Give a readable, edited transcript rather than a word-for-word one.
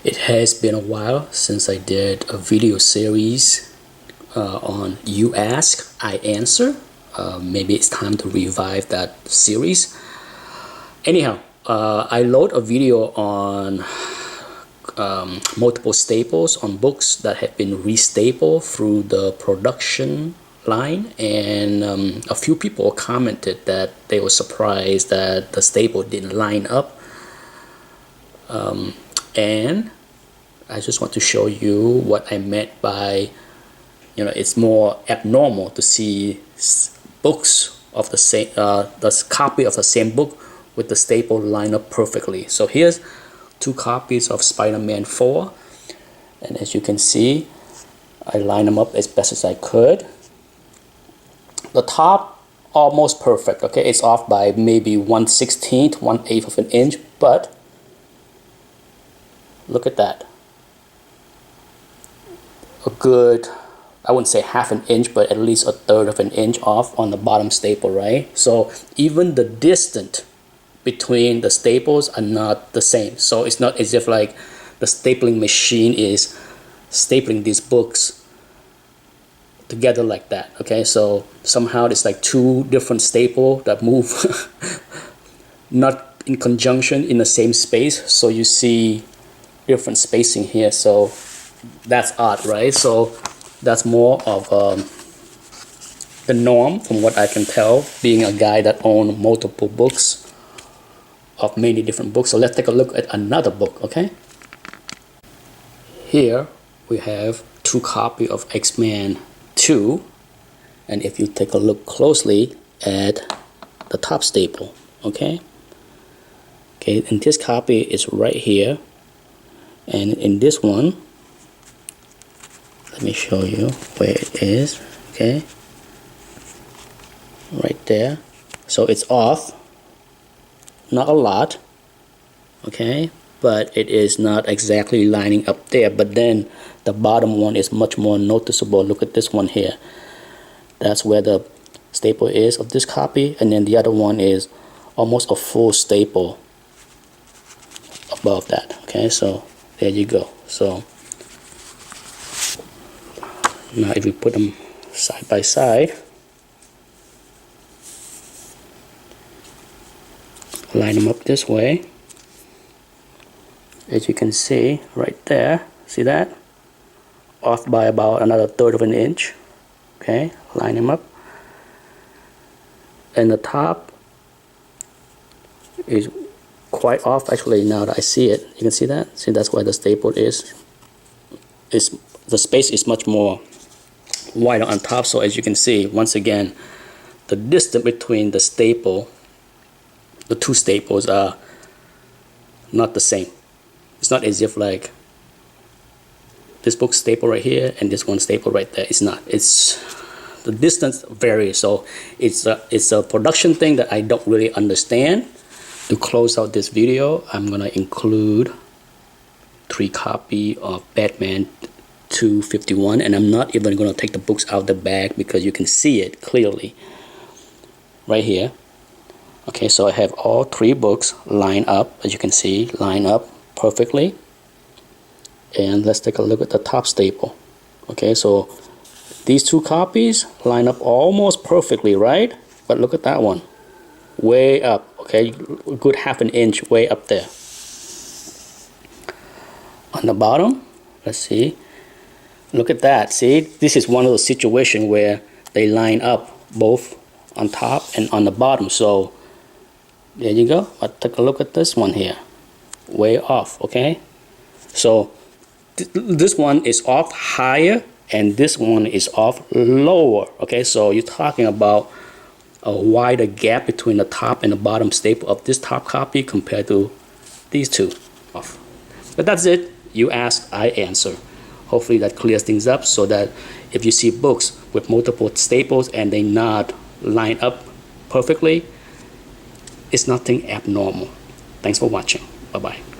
It has been a while since I did a video series on You Ask, I Answer. Maybe it's time to revive that series. Anyhow, I load a video on multiple staples on books that have been restapled through the production line, and a few people commented that they were surprised that the staple didn't line up. And I just want to show you what I meant by, it's more abnormal to see books of the same, the copy of the same book with the staple line up perfectly. So here's two copies of Spider-Man 4, and as you can see, I line them up as best as I could. The top almost perfect, okay? It's off by maybe 1/16, 1/8 of an inch, but look at that. A good, I wouldn't say half an inch, but at least a third of an inch off on the bottom staple, right? So even the distance between the staples are not the same. So it's not as if like the stapling machine is stapling these books together like that, okay? So somehow it's like two different staples that move not in conjunction in the same space, so you see different spacing here. So that's odd, right? So that's more of the norm from what I can tell, being a guy that owns multiple books of many different books. So let's take a look at another book, okay? Here we have two copies of X-Men 2, and if you take a look closely at the top staple, okay, in this copy is right here, and in this one, let me show you where it is, okay, right there. So it's off, not a lot, okay, but it is not exactly lining up there. But then the bottom one is much more noticeable. Look at this one here. That's where the staple is of this copy, and then the other one is almost a full staple above that, okay? So there you go. So now if we put them side by side, line them up this way, as you can see right there, see that? Off by about another third of an inch, okay? Line them up. And the top is quite off, actually. Now that I see it, you can see that? See, that's where the staple is. The space is much more wider on top. So as you can see, once again, the distance between the staple, the two staples, are not the same. It's not as if like this book staple right here and this one staple right there. It's not. It's the distance varies. So it's a production thing that I don't really understand. To close out this video, I'm gonna include 3 copies of Batman 251, and I'm not even gonna take the books out of the bag because you can see it clearly right here. Okay, so I have all 3 books lined up, as you can see, line up perfectly. And let's take a look at the top staple. Okay, so these 2 copies line up almost perfectly, right? But look at that one, way up, okay, a good half an inch way up there. On the bottom, let's see, look at that. See, this is one of those situations where they line up both on top and on the bottom. So there you go. But take a look at this one here, way off, okay? So this one is off higher and this one is off lower, okay? So you're talking about a wider gap between the top and the bottom staple of this top copy compared to these 2 off. But that's it. You ask, I answer. Hopefully that clears things up, so that if you see books with multiple staples and they not line up perfectly, it's nothing abnormal. Thanks for watching. Bye-bye.